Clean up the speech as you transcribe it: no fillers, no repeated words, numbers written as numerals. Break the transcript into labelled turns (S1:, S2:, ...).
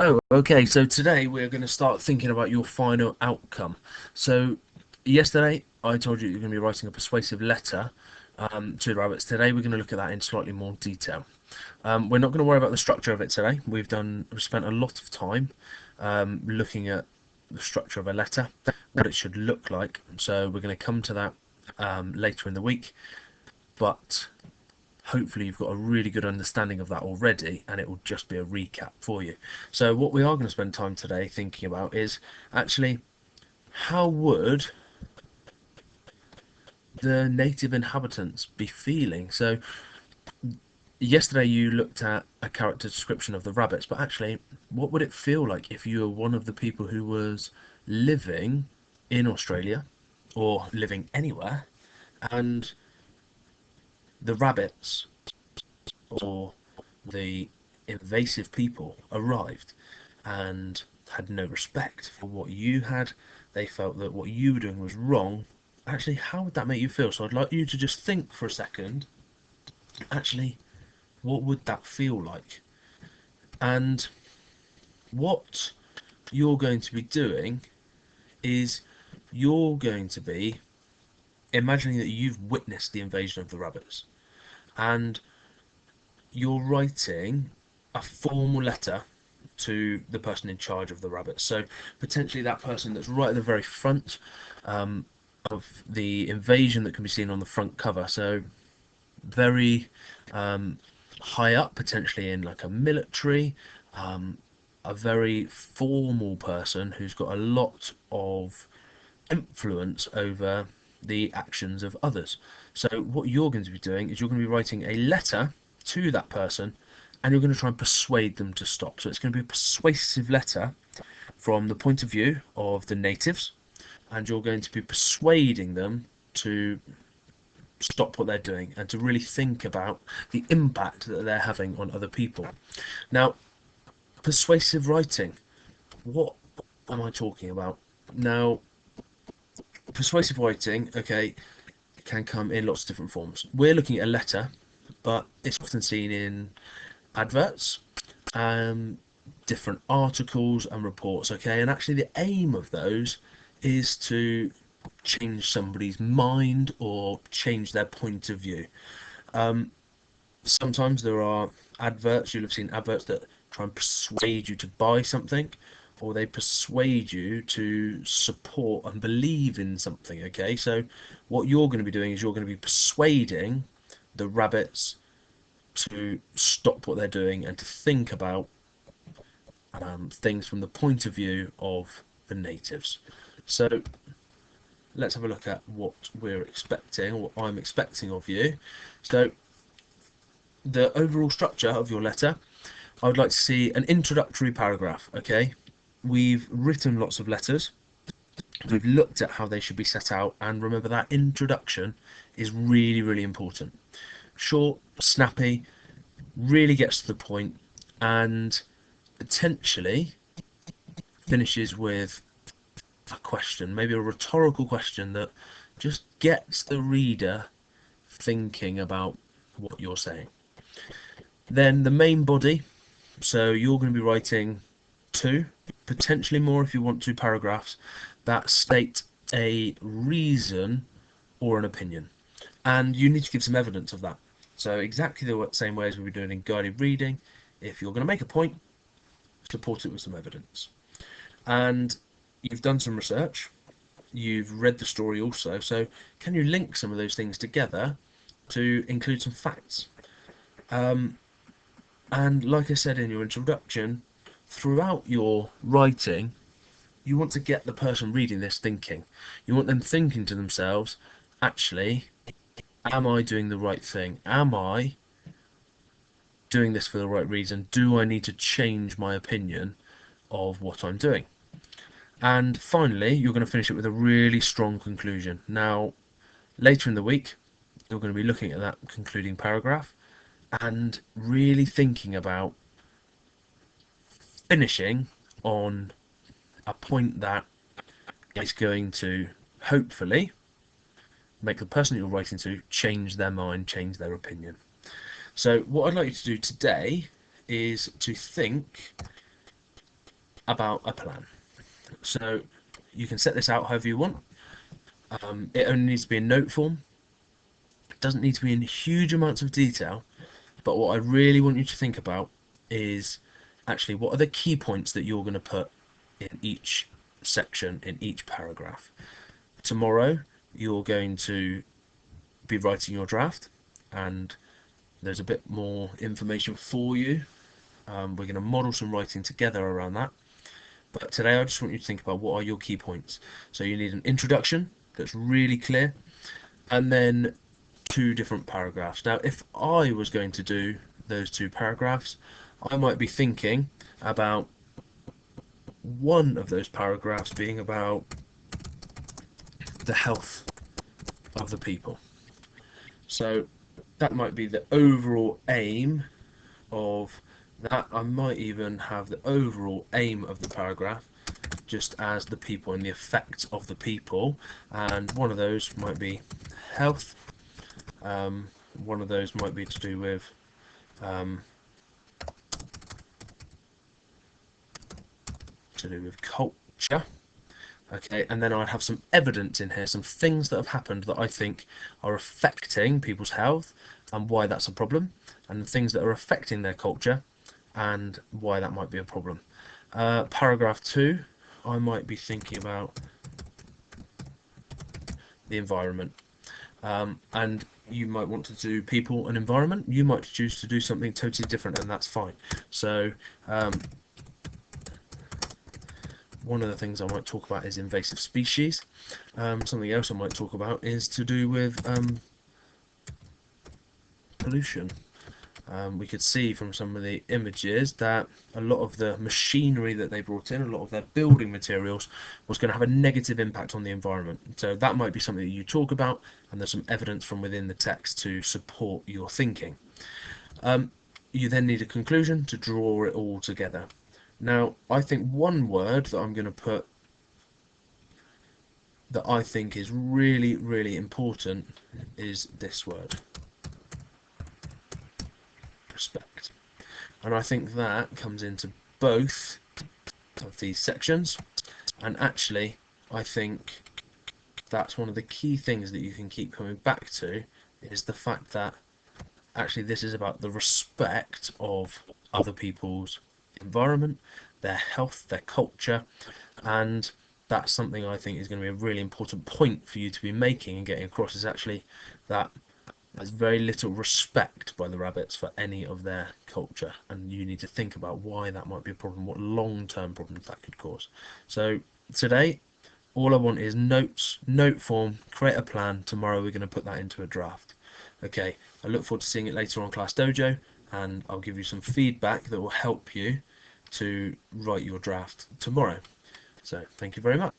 S1: Oh, okay. So today we're going to start thinking about your final outcome. So yesterday I told you you're going to be writing a persuasive letter to the rabbits. Today we're going to look at that in slightly more detail. We're not going to worry about the structure of it today. We've spent a lot of time looking at the structure of a letter, what it should look like. So we're going to come to that later in the week. But hopefully you've got a really good understanding of that already, and it will just be a recap for you. So what we are going to spend time today thinking about is actually how would the native inhabitants be feeling. So yesterday you looked at a character description of the rabbits, but actually what would it feel like if you were one of the people who was living in Australia or living anywhere, and the rabbits or the invasive people arrived and had no respect for what you had. They felt that what you were doing was wrong. Actually, how would that make you feel? So I'd like you to just think for a second, actually, what would that feel like? And what you're going to be doing is you're going to be imagining that you've witnessed the invasion of the rabbits, and you're writing a formal letter to the person in charge of the rabbits. So potentially that person that's right at the very front um, of the invasion that can be seen on the front cover. So very high up, potentially in like a military, um, a very formal person who's got a lot of influence over the actions of others. So what you're going to be doing is you're going to be writing a letter to that person, and you're going to try and persuade them to stop. So it's going to be a persuasive letter from the point of view of the natives, and you're going to be persuading them to stop what they're doing and to really think about the impact that they're having on other people. Now, persuasive writing, what am I talking about? Now, persuasive writing, okay, can come in lots of different forms. We're looking at a letter, but it's often seen in adverts, um, different articles and reports, okay? And actually, the aim of those is to change somebody's mind or change their point of view. Um, Sometimes there are adverts, you'll have seen adverts that try and persuade you to buy something, or they persuade you to support and believe in something, okay? So what you're going to be doing is you're going to be persuading the rabbits to stop what they're doing and to think about things from the point of view of the natives. So let's have a look at what we're expecting, or what I'm expecting of you. So the overall structure of your letter, I would like to see an introductory paragraph, okay? We've written lots of letters. We've looked at how they should be set out, and remember that introduction is really, really important. Short, snappy, really gets to the point, and potentially finishes with a question, maybe a rhetorical question that just gets the reader thinking about what you're saying. Then the main body, so you're going to be writing two, potentially more if you want to, paragraphs that state a reason or an opinion. And you need to give some evidence of that. So exactly the same way as we were doing in guided reading, if you're going to make a point, support it with some evidence. And you've done some research, you've read the story also, so can you link some of those things together to include some facts? Um, and like I said in your introduction, throughout your writing, you want to get the person reading this thinking. You want them thinking to themselves, actually, am I doing the right thing? Am I doing this for the right reason? Do I need to change my opinion of what I'm doing? And finally, you're going to finish it with a really strong conclusion. Now, later in the week, you're going to be looking at that concluding paragraph and really thinking about finishing on a point that is going to hopefully make the person you're writing to change their mind, change their opinion. So what I'd like you to do today is to think about a plan. So you can set this out however you want. It only needs to be in note form. It doesn't need to be in huge amounts of detail. But what I really want you to think about is actually what are the key points that you're going to put in each section, in each paragraph. Tomorrow, you're going to be writing your draft, and there's a bit more information for you. We're going to model some writing together around that. But today, I just want you to think about what are your key points. So you need an introduction that's really clear, and then two different paragraphs. Now, if I was going to do those two paragraphs, I might be thinking about one of those paragraphs being about the health of the people. So that might be the overall aim of that. I might even have the overall aim of the paragraph just as the people and the effects of the people, and one of those might be health. One of those might be to do with culture. Okay, and then I'd have some evidence in here, some things that have happened that I think are affecting people's health and why that's a problem, and the things that are affecting their culture and why that might be a problem. Paragraph 2, I might be thinking about the environment. And you might want to do people and environment. You might choose to do something totally different, and that's fine. So one of the things I might talk about is invasive species. Something else I might talk about is to do with pollution. We could see from some of the images that a lot of the machinery that they brought in, a lot of their building materials, was going to have a negative impact on the environment. So that might be something that you talk about, and there's some evidence from within the text to support your thinking. You then need a conclusion to draw it all together. Now, I think one word that I'm going to put that I think is really, really important is this word. Respect. And I think that comes into both of these sections, and actually I think that's one of the key things that you can keep coming back to, is the fact that actually this is about the respect of other people's environment, their health, their culture, and that's something I think is going to be a really important point for you to be making and getting across, is actually that there's very little respect by the rabbits for any of their culture, and you need to think about why that might be a problem, what long-term problems that could cause. So today, all I want is notes, note form, create a plan. Tomorrow we're going to put that into a draft. Okay, I look forward to seeing it later on Class Dojo, and I'll give you some feedback that will help you to write your draft tomorrow. So thank you very much.